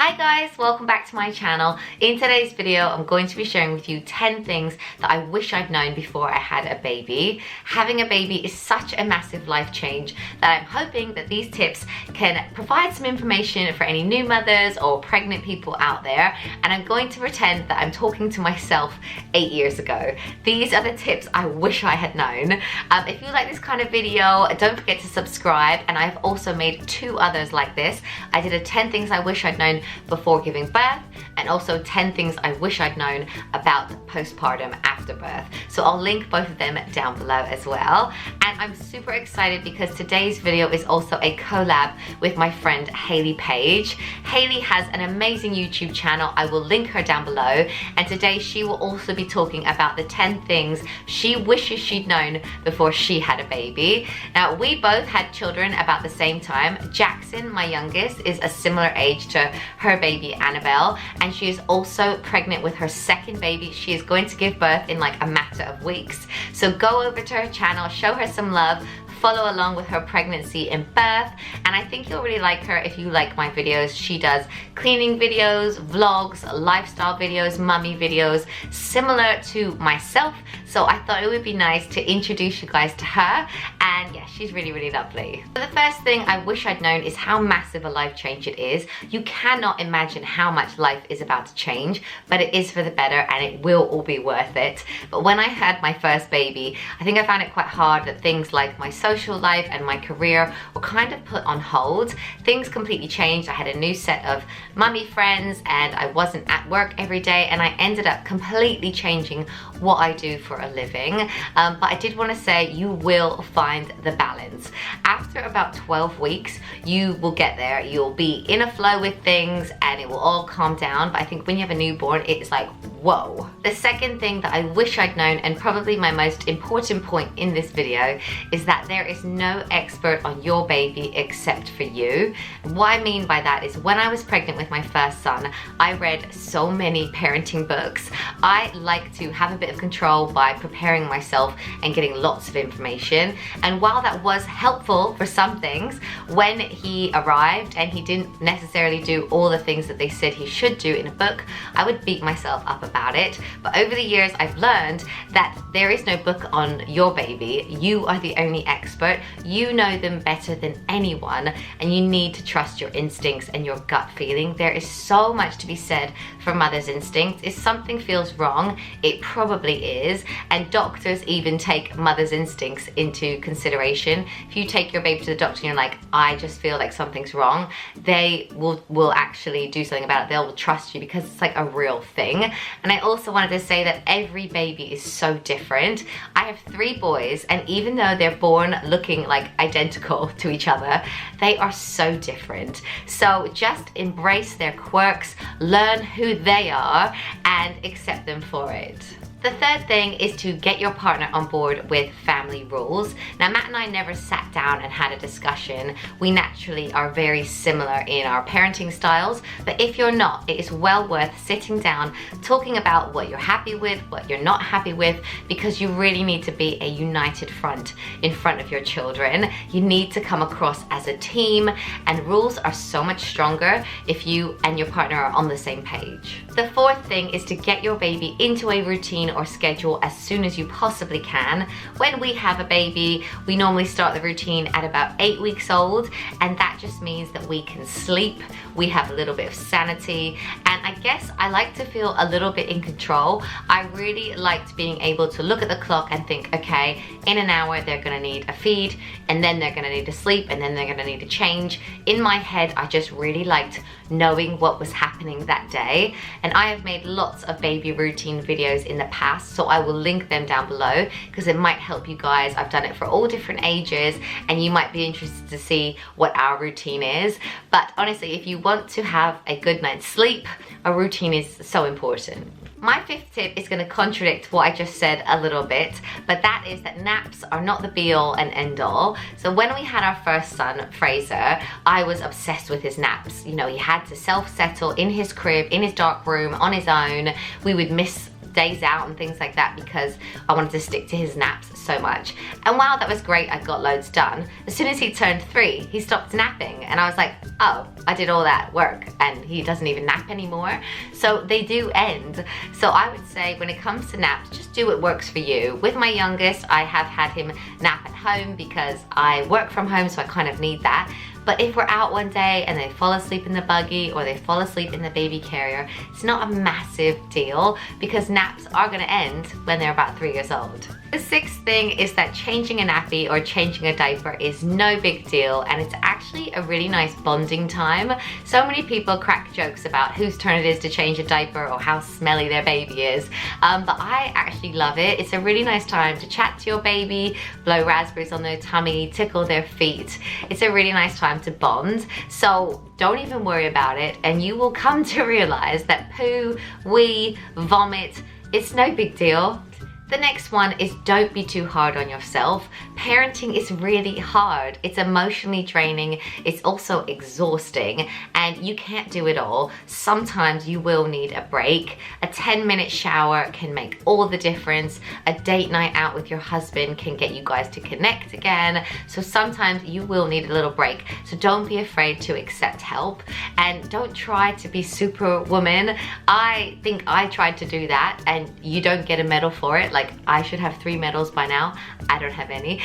Hi guys, welcome back to my channel. In today's video, I'm going to be sharing with you 10 things that I wish I'd known before I had a baby. Having a baby is such a massive life change that I'm hoping that these tips can provide some information for any new mothers or pregnant people out there. And I'm going to pretend that I'm talking to myself 8 years ago. These are the tips I wish I had known. If you like this kind of video, don't forget to subscribe. And I've also made 2 others like this. I did a 10 things I wish I'd known before giving birth, and also 10 things I wish I'd known about postpartum after birth. So I'll link both of them down below as well. And I'm super excited because today's video is also a collab with my friend Hayley Page. Hayley has an amazing YouTube channel. I will link her down below. And today she will also be talking about the 10 things she wishes she'd known before she had a baby. Now, we both had children about the same time. Jackson, my youngest, is a similar age to her baby Annabelle, and she is also pregnant with her second baby. She is going to give birth in like a matter of weeks. So go over to her channel, show her some love, follow along with her pregnancy and birth, and I think you'll really like her if you like my videos. She does cleaning videos, vlogs, lifestyle videos, mummy videos, similar to myself. So I thought it would be nice to introduce you guys to her, and yeah, she's really, really lovely. So the first thing I wish I'd known is how massive a life change it is. You cannot imagine how much life is about to change, but it is for the better and it will all be worth it. But when I had my first baby, I think I found it quite hard that things like my social life and my career were kind of put on hold. Things completely changed. I had a new set of mummy friends and I wasn't at work every day, and I ended up completely changing what I do for a living. But I did want to say you will find the balance. After about 12 weeks, you will get there. You'll be in a flow with things and it will all calm down. But I think when you have a newborn, it's like, whoa. The second thing that I wish I'd known, and probably my most important point in this video, is that there is no expert on your baby except for you. What I mean by that is when I was pregnant with my first son, I read so many parenting books. I like to have a bit of control by preparing myself and getting lots of information. And while that was helpful for some things, when he arrived and he didn't necessarily do all the things that they said he should do in a book, I would beat myself up about it. But over the years, I've learned that there is no book on your baby. You are the only expert. You know them better than anyone, and you need to trust your instincts and your gut feeling. There is so much to be said for mother's instinct. If something feels wrong, it probably is, and doctors even take mother's instincts into consideration. If you take your baby to the doctor and you're like, I just feel like something's wrong, they will actually do something about it. They'll trust you because it's like a real thing. And I also wanted to say that every baby is so different. I have 3 boys, and even though they're born looking like identical to each other, they are so different. So just embrace their quirks, learn who they are, and accept them for it. The third thing is to get your partner on board with family rules. Now, Matt and I never sat down and had a discussion. We naturally are very similar in our parenting styles, but if you're not, it is well worth sitting down, talking about what you're happy with, what you're not happy with, because you really need to be a united front in front of your children. You need to come across as a team, and rules are so much stronger if you and your partner are on the same page. The fourth thing is to get your baby into a routine or schedule as soon as you possibly can. When we have a baby, we normally start the routine at about 8 weeks old, and that just means that we can sleep, we have a little bit of sanity, and I guess I like to feel a little bit in control. I really liked being able to look at the clock and think, okay, in an hour they're gonna need a feed, and then they're gonna need to sleep, and then they're gonna need to change. In my head, I just really liked knowing what was happening that day. And I have made lots of baby routine videos in the past, so I will link them down below because it might help you guys. I've done it for all different ages, and you might be interested to see what our routine is. But honestly, if you want to have a good night's sleep, a routine is so important. My fifth tip is going to contradict what I just said a little bit, but that is that naps are not the be-all and end-all. So when we had our first son, Fraser, I was obsessed with his naps. You know, he had to self-settle in his crib, in his dark room, on his own. We would miss days out and things like that because I wanted to stick to his naps so much. And while that was great, I got loads done. As soon as he turned 3, he stopped napping, and I was like, oh, I did all that work and he doesn't even nap anymore. So they do end. So I would say when it comes to naps, just do what works for you. With my youngest, I have had him nap at home because I work from home, so I kind of need that. But if we're out one day and they fall asleep in the buggy or they fall asleep in the baby carrier, it's not a massive deal because naps are gonna end when they're about 3 years old. The 6th thing is that changing a nappy or changing a diaper is no big deal, and it's actually a really nice bonding time. So many people crack jokes about whose turn it is to change a diaper or how smelly their baby is, but I actually love it. It's a really nice time to chat to your baby, blow raspberries on their tummy, tickle their feet. It's a really nice time to bond. So don't even worry about it, and you will come to realize that poo, wee, vomit, it's no big deal. The next one is don't be too hard on yourself. Parenting is really hard. It's emotionally draining. It's also exhausting, and you can't do it all. Sometimes you will need a break. A 10-minute shower can make all the difference. A date night out with your husband can get you guys to connect again. So sometimes you will need a little break. So don't be afraid to accept help, and don't try to be superwoman. I think I tried to do that, and you don't get a medal for it. Like, I should have 3 medals by now. I don't have any.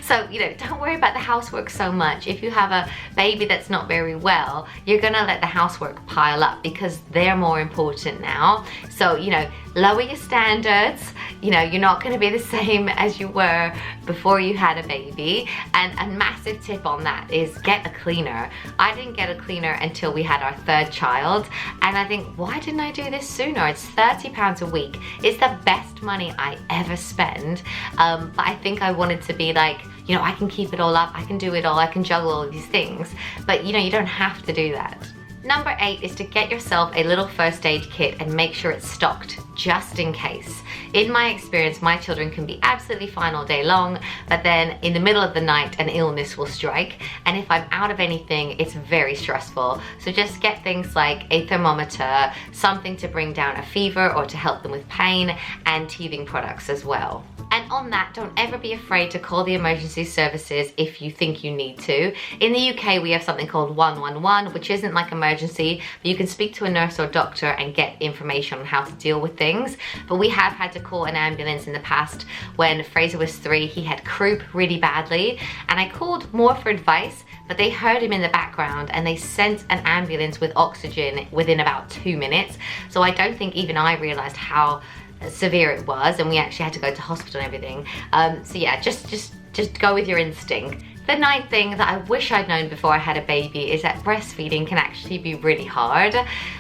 So, you know, don't worry about the housework so much. If you have a baby that's not very well, you're gonna let the housework pile up because they're more important now. So, you know, lower your standards. You know, you're not gonna be the same as you were before you had a baby. And a massive tip on that is get a cleaner. I didn't get a cleaner until we had our 3rd child. And I think, why didn't I do this sooner? It's £30 a week. It's the best money I ever spend. But I think I wanted to be like, you know, I can keep it all up. I can do it all. I can juggle all these things. But you know, you don't have to do that. Number 8 is to get yourself a little first aid kit and make sure it's stocked just in case. In my experience, my children can be absolutely fine all day long, but then in the middle of the night, an illness will strike. And if I'm out of anything, it's very stressful. So just get things like a thermometer, something to bring down a fever or to help them with pain, and teething products as well. And on that, don't ever be afraid to call the emergency services if you think you need to. In the UK, we have something called 111, which isn't like emergency, but you can speak to a nurse or doctor and get information on how to deal with things. But we have had to call an ambulance in the past. When Fraser was 3, he had croup really badly, and I called more for advice, but they heard him in the background and they sent an ambulance with oxygen within about 2 minutes. So I don't think even I realized how severe it was, and we actually had to go to hospital and everything. So yeah, just go with your instinct. The 9th thing that I wish I'd known before I had a baby is that breastfeeding can actually be really hard.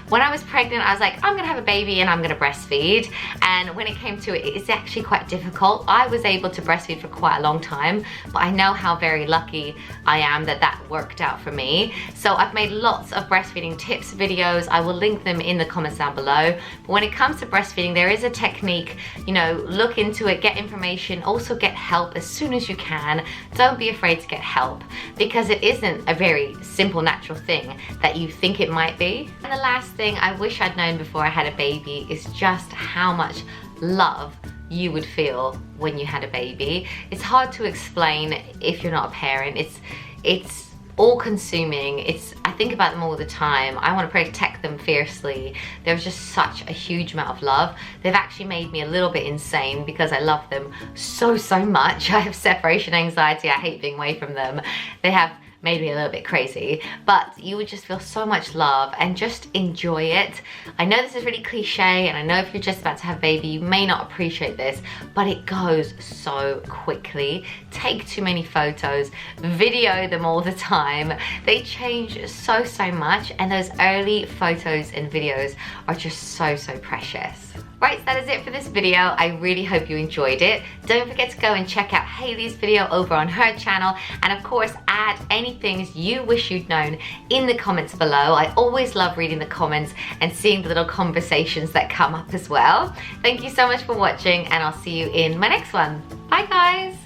When I was pregnant, I was like, I'm gonna have a baby and I'm gonna breastfeed. And when it came to it, it's actually quite difficult. I was able to breastfeed for quite a long time, but I know how very lucky I am that that worked out for me. So I've made lots of breastfeeding tips videos. I will link them in the comments down below. But when it comes to breastfeeding, there is a technique. You know, look into it, get information, also get help as soon as you can. Don't be afraid to get help, because it isn't a very simple, natural thing that you think it might be. And the last thing I wish I'd known before I had a baby is just how much love you would feel when you had a baby. It's hard to explain if you're not a parent. It's all-consuming. I think about them all the time. I want to protect them fiercely. There's just such a huge amount of love. They've actually made me a little bit insane because I love them so much. I have separation anxiety. I hate being away from them. They have made me a little bit crazy, but you would just feel so much love and just enjoy it. I know this is really cliche, and I know if you're just about to have a baby, you may not appreciate this, but it goes so quickly. Take too many photos, video them all the time. They change so much, and those early photos and videos are just so precious. Right, so that is it for this video. I really hope you enjoyed it. Don't forget to go and check out Hayley's video over on her channel, and of course add any things you wish you'd known in the comments below. I always love reading the comments and seeing the little conversations that come up as well. Thank you so much for watching, and I'll see you in my next one. Bye guys!